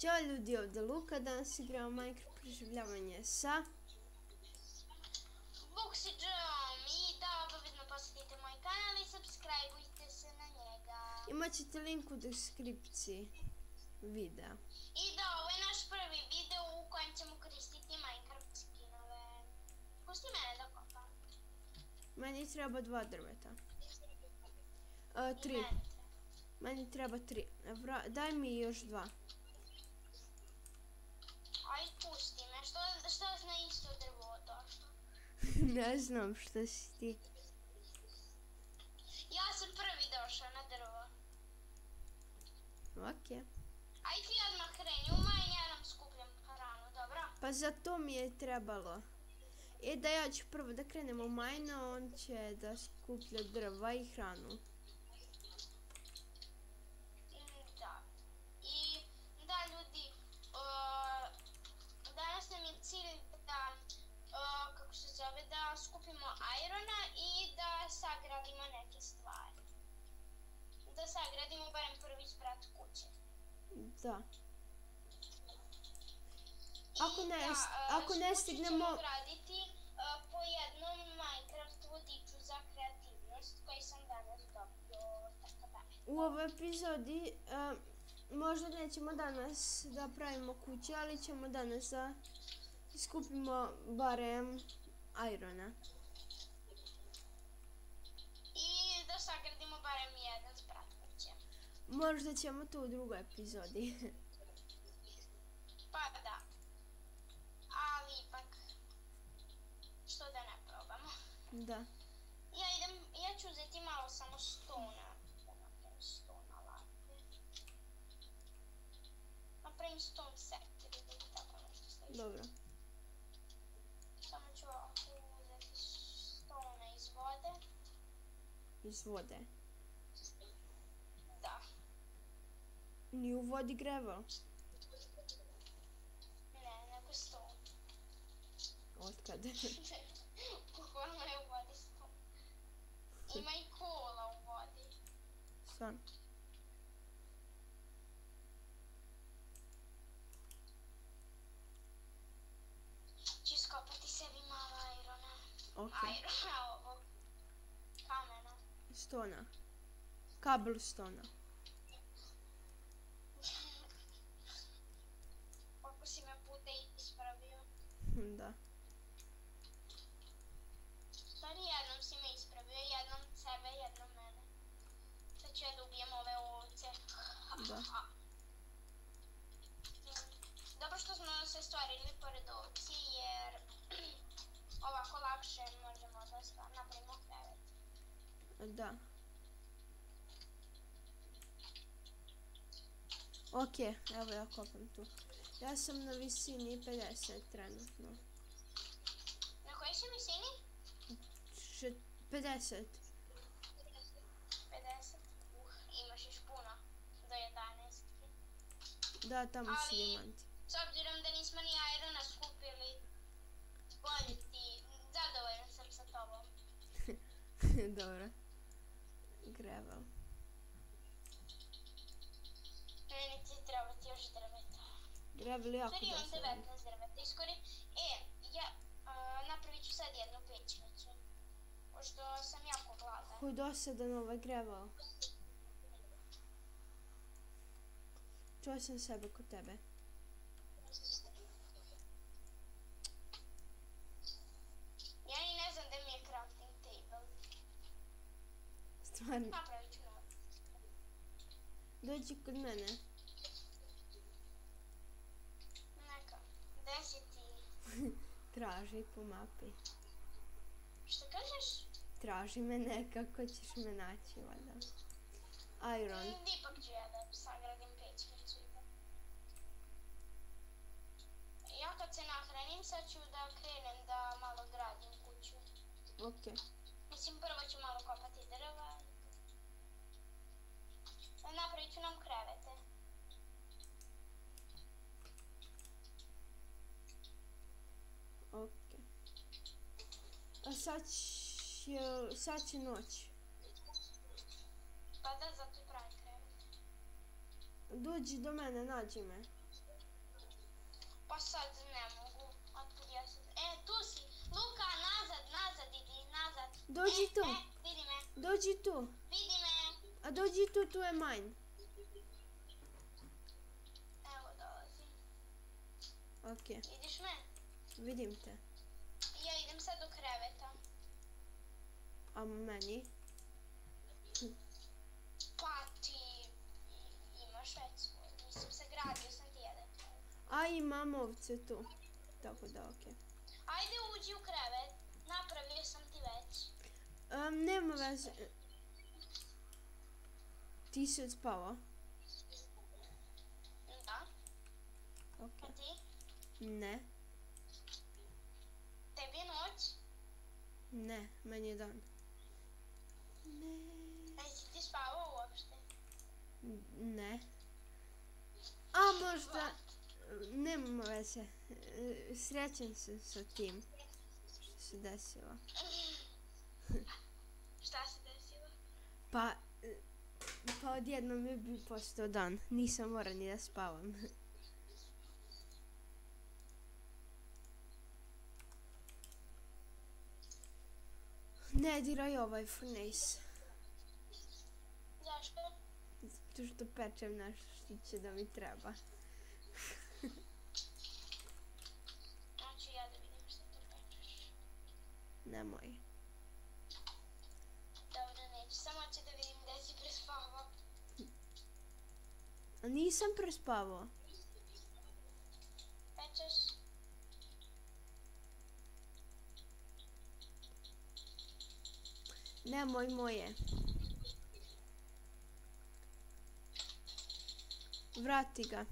Ćao ljudi, ovdje Luka, danas igramo Minecraft preživljavanje sa Vuxidžom i da obavezno posjetite moj kanal i subscribeujte se na njega. Imat ćete link u deskripciji videa. I da, ovo je naš prvi video u kojem ćemo koristiti Minecraft skinove. Pusti mene da kopam. Meni treba 2 drveta. I 3. mene treba. Meni treba 3. Daj mi još 2. Aj, pusti me, što na isto drvo došlo? Ne znam što si ti. Ja sam prvi došao na drvo. Ok. Aj ti odmah kreni, u maj ja nam skupljam hranu, dobro? Pa za to mi je trebalo. Da ja ću prvo da krenemo u mine, on će da skuplja drva i hranu. Da. I da ljudi, danas nam je cilj da, kako se zove, da skupimo irona i da sagradimo neke stvari. Da sagradimo barem prvi sprat kuće. Da. I Ako ne kuću stignemo... ćemo graditi po jednom Minecraft vodiču za kreativnost koji sam danas dobio, tako da. U ovoj epizodi možda nećemo danas da pravimo kuće, ali ćemo danas da skupimo barem irona. I da sagradimo barem jedan sprat kuće. Možda ćemo to u drugoj epizodi. Pa da. Ali ipak, što da ne probamo. Da. Ja ću uzeti malo samo stona. Da napravim stona lake. Napravim stone set ili tako nešto slično. Dobro. Samo ću uzeti stone iz vode. Iz vode. Da. Ni u vodi gravel. Ne, nego stone. Otkad? Bukvalno je u vodi stone. Ima i kola u vodi. Stvarno. Ću iskopati sebi malo irona. Ok. Irona ovog. Kamena. Stona. Cobblestona. Kako si me puta ispravio. Da. Stvari, jednom si me ispravio, jednom sebe, jednom mene. Sad ću ja da ubijem ove ovce. Da. Dobro što smo se stvarili pored ovci, jer ovako lakše možemo da napravimo krevet. Da. Ok, evo ja kopam tu. Ja sam na visini 50 trenutno. Na kojoj si visini? 50. 50? Imaš još puno. Do 11. Da, tamo su Ali, dijamanti. s obzirom da nismo ni irona skupili, bolje ti, zadovoljan sam sa tobom. Dobro. Gravel. Meni ti trebati još drveta. Gravel je jako Stvari, imam dosta. 19 drveta iskori. Ja napravit ću sad jednu pećnicu. Pošto sam jako gladan. Koji dosadan ovaj gravel. Čuo sam sebe kod tebe. Ja ni ne znam da mi je crafting table. Stvarno. Napravit ću novu. Dođi kod mene. Neka. Gde si ti? Traži po mapi. Što kažeš? Traži me nekako, ćeš me naći, valjda. Iron. Ipak ću ja da sagradim pećnicu. Ja kad se nahranim sad ću da krenem da malo gradim kuću. Ok. Mislim, prvo ću malo kopati drva. Napravit ću nam krevete. Ok. A sad će noć. Pa da, zato i pravim krevet. Dođi do mene, nađi me. Pa sad ne mogu. Otkud ja sad? Tu si. Luka, nazad, idi, nazad. Dođi tu. Vidi me. Dođi tu. Vidi me. A dođi tu, tu je mine. Evo dolazim. Ok, Vidiš me? vidim te. Ja idem sad do kreveta. A meni? Pa ti imaš već svoj. Nisam se gradio, sam ti jedan. A imam ovce tu. Tako da, ok. Ajde uđi u krevet. Napravio sam ti već. Nema veze. Ti si odspavao? Da. Ok. A ti? Ne, Tebi je noć? ne, meni je dan. Ne. Jesi ti spavao uopšte? Ne. A možda... Nema veze. Srećan sam sa tim što se desilo. Šta se desilo? Pa odjednom je bi postao dan. Nisam morao ni da spavam. Ne diraj ovaj furnace. Zašto? Zato što pečem nešto što će da mi treba. Znači ja da vidim što to pečeš. Nemoj. Dobro, neću. Samo ću da vidim gde si prespavao. A nisam prespavao. Pečeš? Nemoj moje. Vrati ga.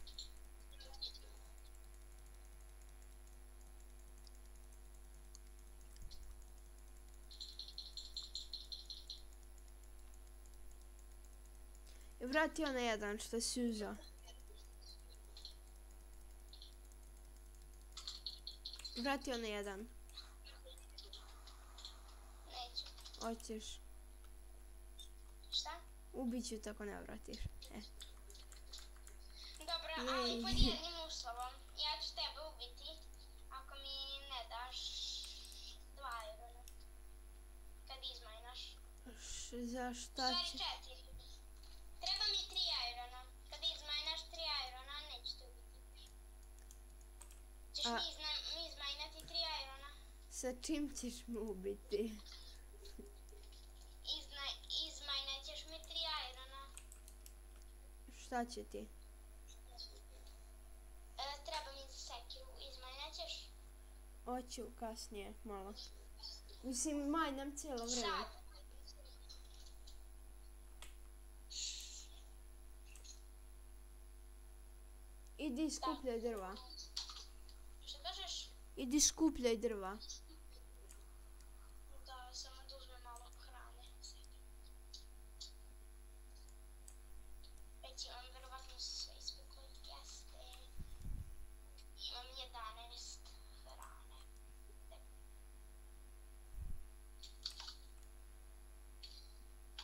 Vrati onaj jedan što si uzeo. Vrati onaj jedan. Neću. Hoćeš. Šta? Ubiću te ako ne vratiš. Dobro, ali pod jednim uslovom. Ja ću tebe ubiti ako mi ne daš 2 irona. Kad izmajnaš. Za šta Sorry, će? 4. Treba mi 3 irona. Kad izmajnaš 3 irona, neću te ubiti. Ćeš mi izmajnati 3 irona? Sa čim ćeš me ubiti? Izmajnat ćeš mi 3 irona. Šta će ti? Treba mi za sekiru. Izmajnat ćeš? Hoću kasnije, malo. Mislim, majnam cijelo vreme. Sad. Idi skupljaj drva. Što kažeš? Idi skupljaj drva. Da, samo da uzmem malo hrane. Već imam verovatno sve ispeklo. Jeste. Imam 11 hrane.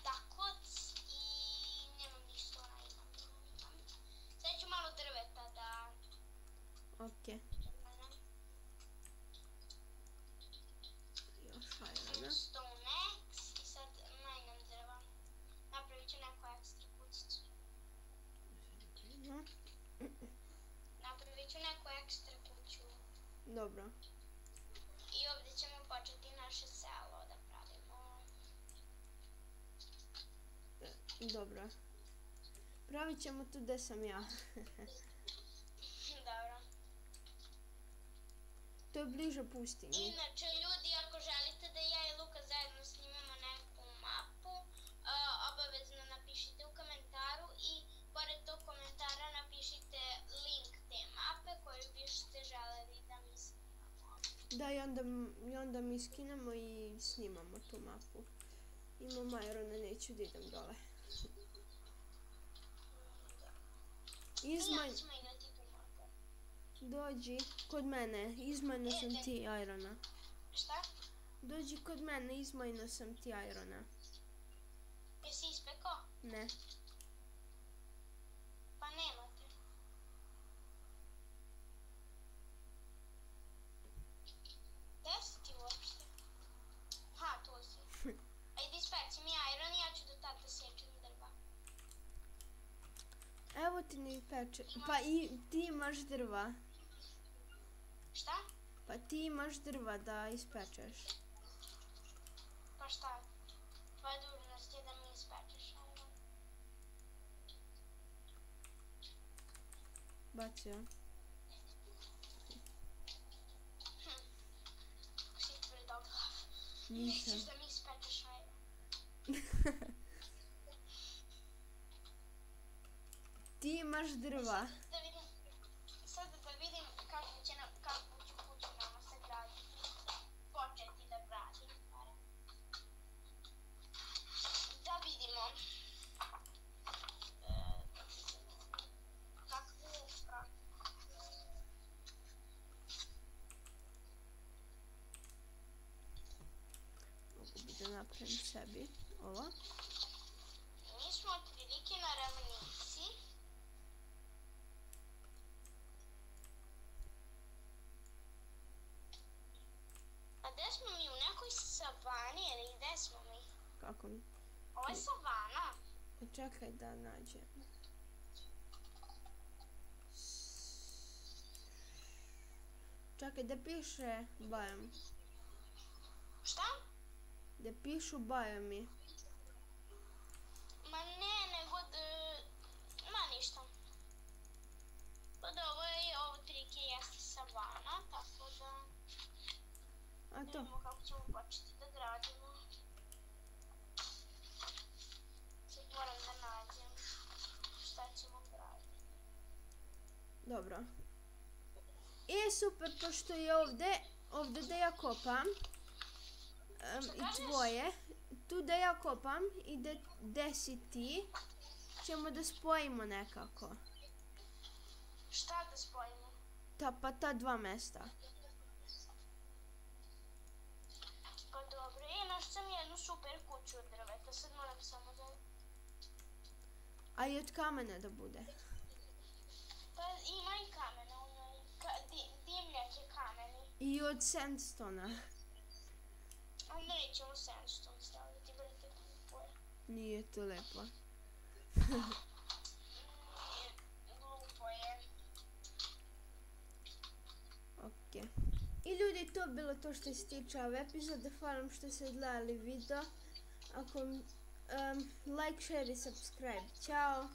Takoc i nemam ništa, imam. Sad ću malo drveta da... Ok. Još ajrana. Stone X i sad majnam drva. Napravit ću neku ekstra kućicu. No. Napravit ću neku ekstra kuću. Dobro. I ovdje ćemo početi naše selo da pravimo. Dobro. Pravit ćemo tu gde sam ja. Dobro. To je bliže pustinji. Inače, ljudi, ako želite da ja i Luka zajedno snimamo neku mapu, obavezno napišite u komentaru i pored tog komentara napišite link te mape koju biste želeli da mi snimamo. Da, i onda mi skinemo i snimamo tu mapu. Imam ajrona, neću da idem dole. Ja ćemo igrati tu mapu. Dođi kod mene, izmajno sam ti ajrona. Šta? Dođi kod mene, izmajno sam ti ajrona. Jesi ispekao? Ne. Pa nemate. peče. Pa i ti imaš drva. Šta? Pa ti imaš drva da ispečeš. Pa šta? Tvoja dužnost je da mi ispečeš ajron. Bacio. Kako si tvrdoglav. Nisam. Nećeš da mi ispečeš ajron. Ti imaš drva. Sad da vidim kakvu ću kuću nama sagraditi. Početi da gradim. Da vidimo. Kakvu Mogu bi da napravim sebi ovo. Mi smo otprilike na ravnici. A gde smo mi? U nekoj savani ili gde smo mi? Kako mi? Ovo je savana. Čekaj da nađem. Čekaj da piše biom. Šta? Da pišu biomi. Ma ne, nego ma ništa. Pa da ovo otprilike jeste savana, tako da... A to? Vidimo kako ćemo početi da gradimo. Sad moram da nađem šta ćemo graditi. Dobro. I super, pošto je ovdje da ja kopam. I tvoje. Tu da ja kopam i gde si ti. Ćemo da spojimo nekako. Šta da spojimo? Pa ta dva mesta. Pa dobro, našla sam jednu super kuću od drveta, sad moram samo da... A i od kamena da bude. Pa ima i kamena, dimnjak je kameni. I od sandstona. A nećemo sandstone staviti, brate, glupo je. Nije to lepo. Glupo je. Ok. I ljudi, to je bilo to što se tiče ove epizode. Hvala vam što ste gledali video. Ako like, share i subscribe. Ćao!